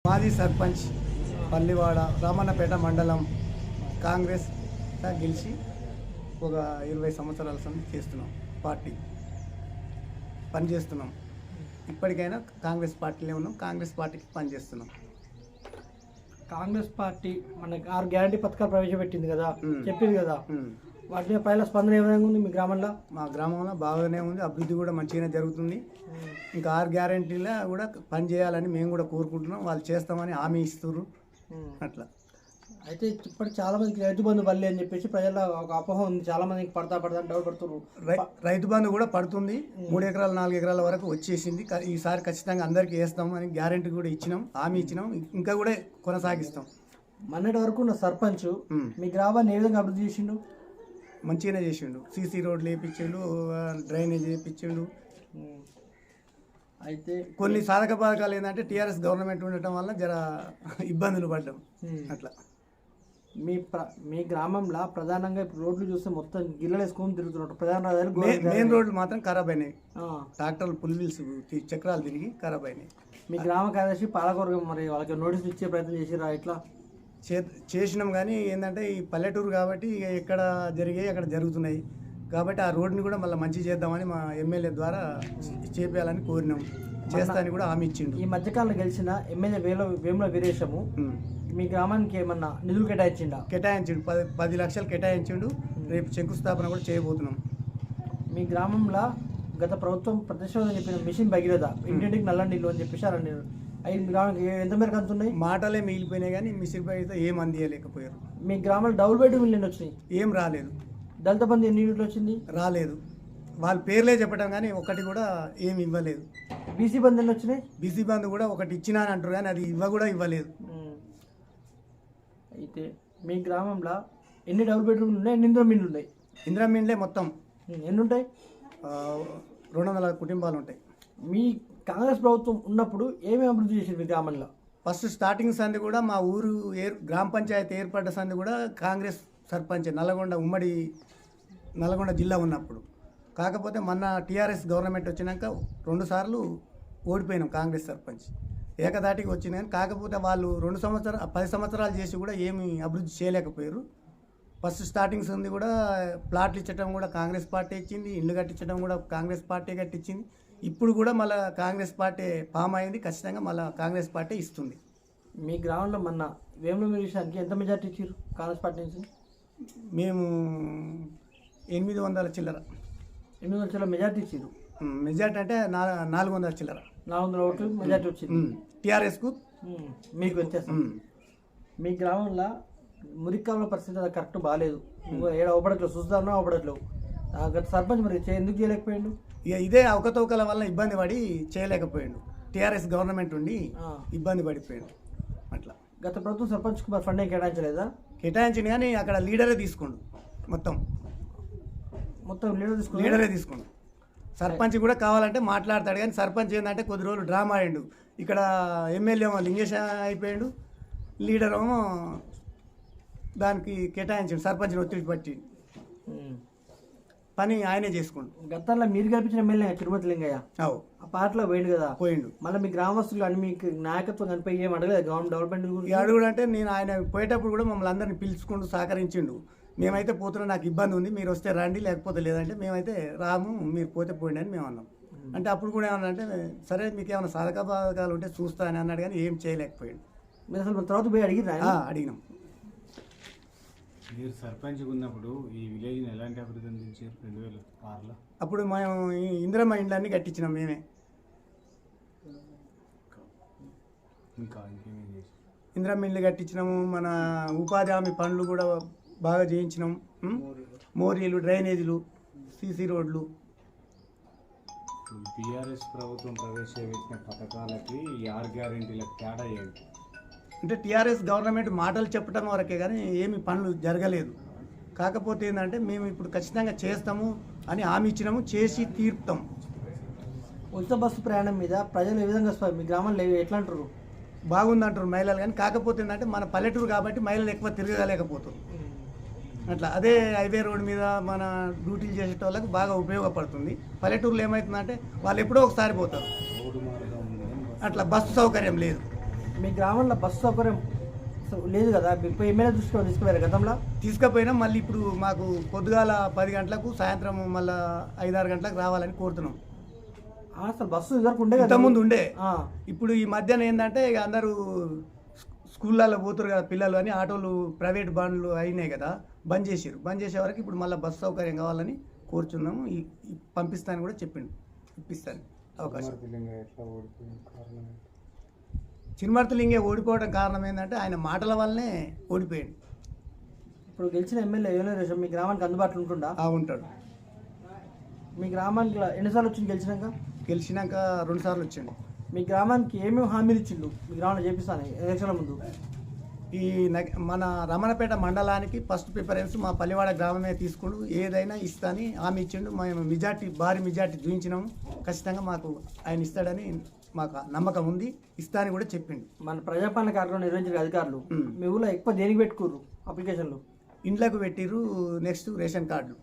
మాజీ సర్పంచ్ పల్లివాడ రామన్నపేట మండలం కాంగ్రెస్ గెలిచి ఒక 20 సంవత్సరాల సంది చేస్తున్నాం. పార్టీ పనిచేస్తున్నాం. ఇప్పటికైనా కాంగ్రెస్ పార్టీలో ఉన్నాం. కాంగ్రెస్ పార్టీకి పనిచేస్తున్నాం. కాంగ్రెస్ పార్టీ మనకి 6 గ్యారంటీ పథకాలు ప్రవేశపెట్టింది కదా, చెప్పింది కదా, వాటి మీద పైన స్పందన ఏ విధంగా ఉంది మీ గ్రామంలో? మా గ్రామంలో బాగానే ఉంది. అభివృద్ధి కూడా మంచిగానే జరుగుతుంది. ఇంకా 6 గ్యారంటీలో కూడా పని చేయాలని మేము కూడా కోరుకుంటున్నాం. వాళ్ళు చేస్తామని హామీ ఇస్తున్నారు. అట్లా అయితే ఇప్పటికి చాలా మందికి రైతు బంధు బల్లి అని చెప్పేసి ప్రజల్లో ఒక అపోహ ఉంది. చాలా మందికి పడతా డౌట్ పడుతున్నారు. రైతు బంధు కూడా పడుతుంది. 3 ఎకరాలు 4 ఎకరాల వరకు వచ్చేసింది. ఈసారి ఖచ్చితంగా అందరికీ వేస్తాం అని గ్యారంటీ కూడా ఇచ్చినాం, హామీ ఇచ్చినాం. ఇంకా కూడా కొనసాగిస్తాం. మొన్నటి వరకు ఉన్న సర్పంచ్ మీ గ్రామాన్ని ఏ విధంగా అభివృద్ధి చేసిండు? మంచిగానే చేసిండు. సీసీ రోడ్లు వేయించిండు, డ్రైనేజ్ వేయించిండు. అయితే కొన్ని సాధక బాధకాలు ఏంటంటే టీఆర్ఎస్ గవర్నమెంట్ ఉండటం వల్ల జర ఇబ్బందులు పడ్డాం. అట్లా మీ గ్రామంలో ప్రధానంగా ఇప్పుడు రోడ్లు చూస్తే మొత్తం గిల్లలు వేసుకొని తిరుగుతున్నట్టు ప్రధాన మెయిన్ రోడ్లు మాత్రం ఖరాబ్ అయినాయి. ట్రాక్టర్లు పుల్ వీల్స్ చక్రాలు తిరిగి ఖరాబ్ అయినాయి. మీ గ్రామ కార్యదర్శి పాలకవర్గం మరి వాళ్ళకి నోటీస్ ఇచ్చే ప్రయత్నం చేసిరా? ఇట్లా చేసినాం. కానీ ఏంటంటే ఈ పల్లెటూరు కాబట్టి ఇక ఎక్కడ జరిగాయి అక్కడ జరుగుతున్నాయి కాబట్టి ఆ రోడ్ని కూడా మళ్ళీ మంచి చేద్దామని మా ఎమ్మెల్యే ద్వారా చేపేయాలని కోరినాం. చేస్తానని కూడా హామీ ఇచ్చిండు. ఈ మధ్యకాలంలో గెలిచిన ఎమ్మెల్యే వేముల వీరేశము మీ గ్రామానికి ఏమన్నా నిధులు కేటాయించిండు? 10 లక్షలు కేటాయించిండు. రేపు శంకుస్థాపన కూడా చేయబోతున్నాం. మీ గ్రామంలో గత ప్రభుత్వం ప్రతిష్టం చెప్పిన మిషన్ భగీరథ ఇంటింటికి నల్ల నీళ్ళు అని చెప్పేసి అవి మీ గ్రామానికి ఎంత మేరకు అందుతున్నాయి? మాటలే మిగిలిపోయినాయి కానీ మిషన్ భగీరథ ఏం అందియలేకపోయారు. మీ గ్రామంలో డబుల్ బెడ్రూమ్ ఇల్లు ఎన్ని వచ్చినాయి? ఏం రాలేదు. దళిత బంధు ఎన్ని యూనిట్లు వచ్చింది? రాలేదు. వాళ్ళ పేర్లే చెప్పడం కానీ ఒకటి కూడా ఏమి ఇవ్వలేదు. బీసీ బంధు ఎన్ని వచ్చినాయి? బీసీ బంధు కూడా ఒకటి ఇచ్చినా అని అంటారు కానీ అది ఇవ్వలేదు. అయితే మీ గ్రామంలో ఎన్ని డబుల్ బెడ్రూమ్లు ఉన్నాయి, ఎన్ని ఇందిరా మిండ్లు ఉన్నాయి? ఇందిరా మిండ్లే మొత్తం ఎన్ని ఉంటాయి? 200 కుటుంబాలు ఉంటాయి. మీ కాంగ్రెస్ ప్రభుత్వం ఉన్నప్పుడు ఏమేమి అభివృద్ధి చేసింది మీ గ్రామంలో? ఫస్ట్ స్టార్టింగ్ సంది కూడా మా ఊరు గ్రామ పంచాయతీ ఏర్పడ్డ సంది కూడా కాంగ్రెస్ సర్పంచ్ ఉమ్మడి నల్గొండ జిల్లా ఉన్నప్పుడు. కాకపోతే మొన్న టీఆర్ఎస్ గవర్నమెంట్ వచ్చినాక 2 సార్లు ఓడిపోయినాం కాంగ్రెస్ సర్పంచ్. ఏకదాటికి వచ్చింది కానీ కాకపోతే వాళ్ళు 10 సంవత్సరాలు చేసి కూడా ఏమీ అభివృద్ధి చేయలేకపోయారు. ఫస్ట్ స్టార్టింగ్స్ ఉంది కూడా ప్లాట్లు ఇచ్చడం కూడా కాంగ్రెస్ పార్టీ ఇచ్చింది, ఇల్లు కట్టించడం కూడా కాంగ్రెస్ పార్టీ కట్టించింది. ఇప్పుడు కూడా మళ్ళీ కాంగ్రెస్ పార్టీ ఫామ్ అయింది. ఖచ్చితంగా మళ్ళీ కాంగ్రెస్ పార్టీ ఇస్తుంది. మీ గ్రామంలో మొన్న వేముల వీరేశానికి ఎంత మెజార్టీ ఇచ్చారు కాంగ్రెస్ పార్టీ నుంచి? మేము 800 చిల్లర. 800 చిల్లర మెజార్టీ ఇచ్చారు. మెజార్టీ అంటే 400 చిల్లర. 400 ఓట్లు మెజార్టీ వచ్చింది టీఆర్ఎస్కు. మీకు వచ్చేస్తాం. మీ గ్రామంలో మురికాల పరిస్థితి అది కరెక్ట్ బాగాలేదు. ఏడ అవపడట్లేదు, చూస్తానో అవపడట్లేవు. గత సర్పంచ్ మరి ఎందుకు చేయలేకపోయాడు? ఇక ఇదే అవకతవకల వల్ల ఇబ్బంది పడి చేయలేకపోయాడు. టీఆర్ఎస్ గవర్నమెంట్ ఉండి ఇబ్బంది పడిపోయాడు. అట్లా గత ప్రభుత్వం సర్పంచ్కి మరి ఫండ్ కేటాయించలేదా? కేటాయించింది కానీ అక్కడ లీడరే తీసుకోండు. మొత్తం లీడరే తీసుకోండు. సర్పంచ్ కూడా కావాలంటే మాట్లాడతాడు కానీ సర్పంచ్ ఏంటంటే కొద్ది రోజులు డ్రామా ఆడిండు. ఇక్కడ ఎమ్మెల్యే లింగేశ అయిపోయాడు, లీడర్ ఏమో దానికి కేటాయించండు. సర్పంచ్ని ఒత్తిడి పట్టి పని ఆయనే చేసుకోండు. గతంలో మీరు కల్పించిన ఎమ్మెల్యే తిరుపతి లింగయ్య ఆ పార్టీలో పోయిండు. మళ్ళీ మీ గ్రామస్తులు అని మీకు నాయకత్వం కనిపోయి ఏం అడగలేదు గవర్నమెంట్ డెవలప్మెంట్ గురించి? అడుగుడంటే నేను ఆయన పోయేటప్పుడు కూడా మమ్మల్ని అందరినీ పిలుచుకుంటూ సహకరించిండు. మేమైతే పోతున్నాం, నాకు ఇబ్బంది ఉంది, మీరు వస్తే రండి, లేకపోతే లేదంటే మేమైతే రాము, మీరు పోతే పోయిండి అని మేము అన్నాం. అంటే అప్పుడు కూడా ఏమన్నా అంటే సరే మీకు ఏమైనా సాధక బాధకాలు ఉంటే చూస్తా అని అన్నాడు కానీ ఏం చేయలేకపోయాడు. మీరు అసలు తర్వాత పోయి అడిగినాం. మీరు సర్పంచ్ ఉన్నప్పుడు ఈ విలేజ్ని ఎలాంటి అభివృద్ధి అందించారు? 2006లో అప్పుడు మేము ఇందిరమ్మ ఇండ్లన్నీ కట్టించినాం మేమే. ఇంకా ఇంకేమేం చేసి ఇందిరమ్మ ఇండ్లు కట్టించినాము. మన ఉపాధి హామీ పనులు కూడా బాగా చేయించినాం. మోరీలు, డ్రైనేజీలు, సీసీ రోడ్లు. టీఆర్ఎస్ ప్రభుత్వం ప్రవేశపెట్టిన పథకాలకి 6 గ్యారెంటీలకు తేడా ఏంటి? అంటే టీఆర్ఎస్ గవర్నమెంట్ మాటలు చెప్పడం వరకే కానీ ఏమి పనులు జరగలేదు. కాకపోతే ఏంటంటే మేము ఇప్పుడు ఖచ్చితంగా చేస్తాము అని హామీ ఇచ్చినాము, చేసి తీర్పుతాం. ఉచిత బస్సు ప్రయాణం మీద ప్రజలు ఏ విధంగా మీ గ్రామంలో ఎట్లా అంటారు? బాగుందంటారు మహిళలు కానీ కాకపోతే ఏంటంటే మన పల్లెటూరు కాబట్టి మహిళలు ఎక్కువ తిరగలేకపోతారు. అట్లా అదే హైవే రోడ్ మీద మన డ్యూటీలు చేసే వాళ్ళకి బాగా ఉపయోగపడుతుంది. పల్లెటూరులో ఏమవుతుందంటే వాళ్ళు ఎప్పుడో ఒకసారి పోతారు. అట్లా బస్సు సౌకర్యం లేదు. మీ గ్రామంలో బస్సు సౌకర్యం లేదు కదా, ఇప్పుడు ఎమ్మెల్యే దృష్టిలో తీసుకుపోయారు గతంలో? తీసుకపోయినా మళ్ళీ ఇప్పుడు మాకు పొద్దుగాల 10 గంటలకు సాయంత్రం మళ్ళీ 5-6 గంటలకు రావాలని కోరుతున్నాం. అసలు బస్సు ఇదివరకు ఉండే కదా, ఇంతకుముందు ఉండే. ఆ. ఇప్పుడు ఈ మధ్యన ఏంటంటే ఇక అందరూ స్కూళ్ళల్లో పోతారు కదా పిల్లలు అని, ఆటోలు ప్రైవేట్ బండ్లు అయినాయి కదా, బంద్ చేసారు. బంద్ చేసే వరకు ఇప్పుడు మళ్ళీ బస్సు సౌకర్యం కావాలని కోరుచున్నాము. పంపిస్తాను కూడా చెప్పిండు, ఇప్పిస్తాను అవకాశం. ఎట్లా ఓడిపోయింది కారణం ఏంటి? చిన్మర్తలింగే ఓడిపోవడం కారణం ఏంటంటే ఆయన మాటల వల్లనే ఓడిపోయాడు. ఇప్పుడు గెలిచిన ఎమ్మెల్యే యోనేశ్వర మీ గ్రామానికి అందుబాటులో ఉంటుందా? ఉంటాడు. మీ గ్రామానికి ఎన్నిసార్లు వచ్చింది గెలిచినాక? గెలిచినాక 2 సార్లు వచ్చిండు. మీ గ్రామానికి ఏమేమి హామీలు ఇచ్చిండు మీ గ్రామంలో చేపిస్తాను ఎలక్షన్ల ముందు? ఈ మన రమణపేట మండలానికి ఫస్ట్ ప్రిఫరెన్స్ మా పల్లివాడ గ్రామమే తీసుకుంటూ ఏదైనా ఇస్తాని హామీ ఇచ్చిండు. మేము భారీ మెజార్టీ చూపించినాము. ఖచ్చితంగా మాకు ఆయన ఇస్తాడని మాకు నమ్మకం ఉంది. ఇస్తాని కూడా చెప్పిండు. మన ప్రజాపాలన కార్యక్రమం నిర్వహించిన అధికారులు మీ ఊళ్ళో ఎక్కువ దేనికి పెట్టుకోరు అప్లికేషన్లు? ఇండ్లకు పెట్టిర్రు. నెక్స్ట్ రేషన్ కార్డులు.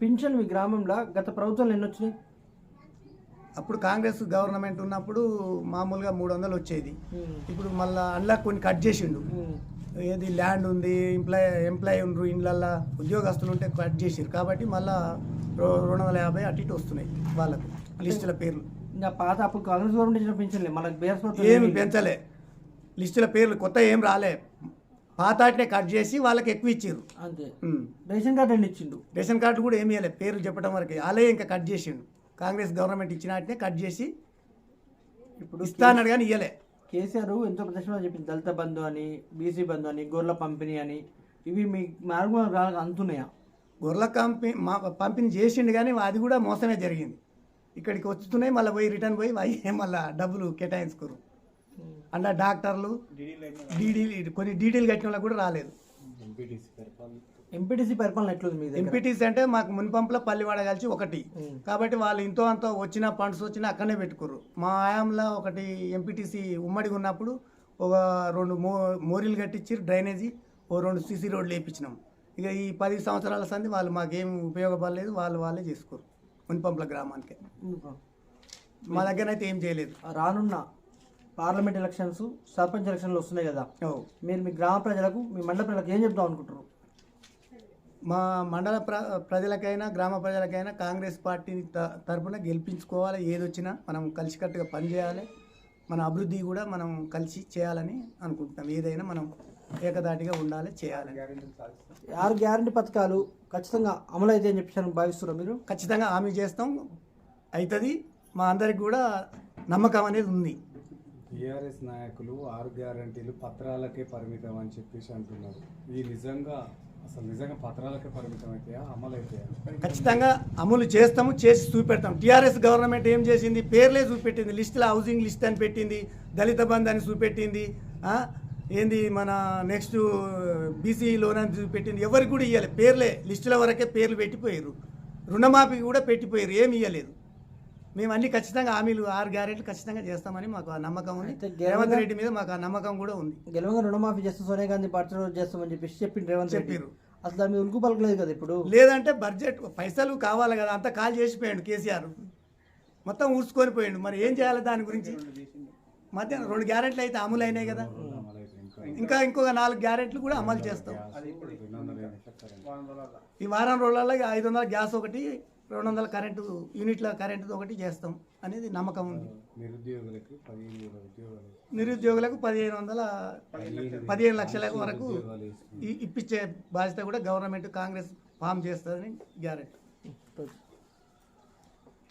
పింఛన్ మీ గ్రామంలో గత ప్రభుత్వంలో ఎన్ని వచ్చినాయి? అప్పుడు కాంగ్రెస్ గవర్నమెంట్ ఉన్నప్పుడు మామూలుగా 300 వచ్చేది. ఇప్పుడు మళ్ళీ అందులో కొన్ని కట్ చేసిండు. ఏది ల్యాండ్ ఉంది, ఎంప్లాయ్ ఉండ్రు, ఇండ్లల్లో ఉద్యోగస్తులు ఉంటే కట్ చేసిరు. కాబట్టి మళ్ళీ 250 అటు ఇటు వస్తున్నాయి వాళ్ళకు లిస్టుల పేర్లు. ఇంకా పాత అప్పుడు కాంగ్రెస్ గవర్నమెంట్ ఇచ్చిన పింఛన్లే మనకు బీఆర్ఎస్ ఏమి పెంచలే. లిస్టుల పేర్లు కొత్త ఏం రాలే. పాత వాటినే కట్ చేసి వాళ్ళకి ఎక్కువ ఇచ్చారు అంతే. రేషన్ కార్డు ఎన్ని ఇచ్చిండు? రేషన్ కార్డు కూడా ఏమి ఇవ్వలేదు, పేర్లు చెప్పడం వరకు. అలాగే ఇంకా కట్ చేసిండు. కాంగ్రెస్ గవర్నమెంట్ ఇచ్చిన వాటినే కట్ చేసి ఇప్పుడు ఇస్తానడు కానీ ఇవ్వలే. కేసీఆర్ ఎంతో ప్రదర్శన చెప్పింది, దళిత బంధు అని, బీసీ బంధు అని, గొర్రెల పంపిణీ అని. ఇవి మీ మార్గం అందుతున్నాయా? గొర్రెల పంపిణీ చేసిండు కానీ అది కూడా మోసమే జరిగింది. ఇక్కడికి వస్తున్నాయి, మళ్ళీ పోయి రిటర్న్ పోయి మళ్ళీ డబ్బులు కేటాయించుకోరు. అందులో డాక్టర్లు కొన్ని డీడీలు కట్టిన వాళ్ళకి కూడా రాలేదు. ఎంపీటీసీ పరిపాలన ఎట్లుంది మీ దగ్గర? ఎంపీటీసీ అంటే మాకు మున్పంపులో పల్లివాడ కలిసి ఒకటి కాబట్టి వాళ్ళు ఇంతో అంతో వచ్చిన ఫండ్స్ వచ్చినా అక్కడనే పెట్టుకోరు. మా ఆయాంలో ఒకటి ఎంపీటీసీ ఉమ్మడిగా ఉన్నప్పుడు ఒక 2 మోరీలు కట్టించారు, డ్రైనేజీ, 2 సీసీ రోడ్లు వేయించినాం. ఇక ఈ 10 సంవత్సరాల సంది వాళ్ళు మాకేం ఉపయోగపడలేదు, వాళ్ళే చేసుకోరు. మున్పంపుల గ్రామానికి మా దగ్గర అయితే ఏం చేయలేదు. రానున్న పార్లమెంట్ ఎలక్షన్స్, సర్పంచ్ ఎలక్షన్లు వస్తున్నాయి కదా, మీరు మీ గ్రామ ప్రజలకు, మీ మండల ప్రజలకు ఏం చెప్తాం అనుకుంటారు? మా మండల ప్రజలకైనా గ్రామ ప్రజలకైనా కాంగ్రెస్ పార్టీ తరఫున గెలిపించుకోవాలి. ఏది వచ్చినా మనం కలిసికట్టుగా పనిచేయాలి. మన అభివృద్ధి కూడా మనం కలిసి చేయాలని అనుకుంటున్నాం. ఏదైనా మనం ఏకదాటిగా ఉండాలి, చేయాలి. 6 గ్యారంటీ పథకాలు ఖచ్చితంగా అమలు అయితే అని చెప్పి భావిస్తున్నారు మీరు? ఖచ్చితంగా హామీ చేస్తాం, అవుతుంది. మా అందరికి కూడా నమ్మకం అనేది ఉంది. టీఆర్ఎస్ నాయకులు 6 గ్యారంటీలు పత్రాలకే పరిమితం అని చెప్పేసి అంటున్నారు. ఇది నిజంగా పత్రాలకే పరిమితం అవుతాయా, అమలు అవుతాయా? ఖచ్చితంగా అమలు చేస్తాము, చేసి చూపెడతాం. టీఆర్ఎస్ గవర్నమెంట్ ఏం చేసింది? పేర్లే చూపెట్టింది. లిస్టులో హౌసింగ్ లిస్ట్ అని పెట్టింది, దళిత బంధు అని చూపెట్టింది, ఏంది మన నెక్స్ట్ బీసీ లోన్ అని చూపెట్టింది. ఎవరికి కూడా ఇవ్వలేదు, పేర్లే లిస్టుల వరకే పేర్లు పెట్టిపోయారు. రుణమాఫీ కూడా పెట్టిపోయారు, ఏమి ఇవ్వలేదు. మేము అన్ని ఖచ్చితంగా హామీలు 6 గ్యారెంటీలు ఖచ్చితంగా చేస్తామని మాకు ఆ నమ్మకం ఉంది. రేవంత్ రెడ్డి మీద మాకు ఆ నమ్మకం కూడా ఉంది. గెలవంగా రుణమాఫీ చేస్తాం, సోనియా గాంధీ పార్టీ చేస్తామని చెప్పేసి చెప్పింది రేవంత్ రెడ్డి. అసలు దాని మీద ఉలుకు పలకలేదు కదా. ఇప్పుడు లేదంటే బడ్జెట్ పైసలు కావాలి కదా, అంతా కాల్ చేసిపోయాడు కేసీఆర్, మొత్తం ఊడ్చుకొని పోయాడు. మరి ఏం చేయాలి దాని గురించి? మధ్యాహ్నం 2 గ్యారెంటీలు అయితే అమలు అయినాయి కదా, ఇంకా ఇంకొక 4 గ్యారెంటీలు కూడా అమలు చేస్తాం. ఈ వారం రోజులలో 500 గ్యాస్ ఒకటి, 200 కరెంటు యూనిట్ల కరెంటు ఒకటి చేస్తాం అనేది నమ్మకం ఉంది. నిరుద్యోగులకు 15 లక్షల వరకు ఇప్పించే బాధ్యత కూడా గవర్నమెంట్ కాంగ్రెస్ ఫామ్ చేస్తుందని గ్యారెంటీ.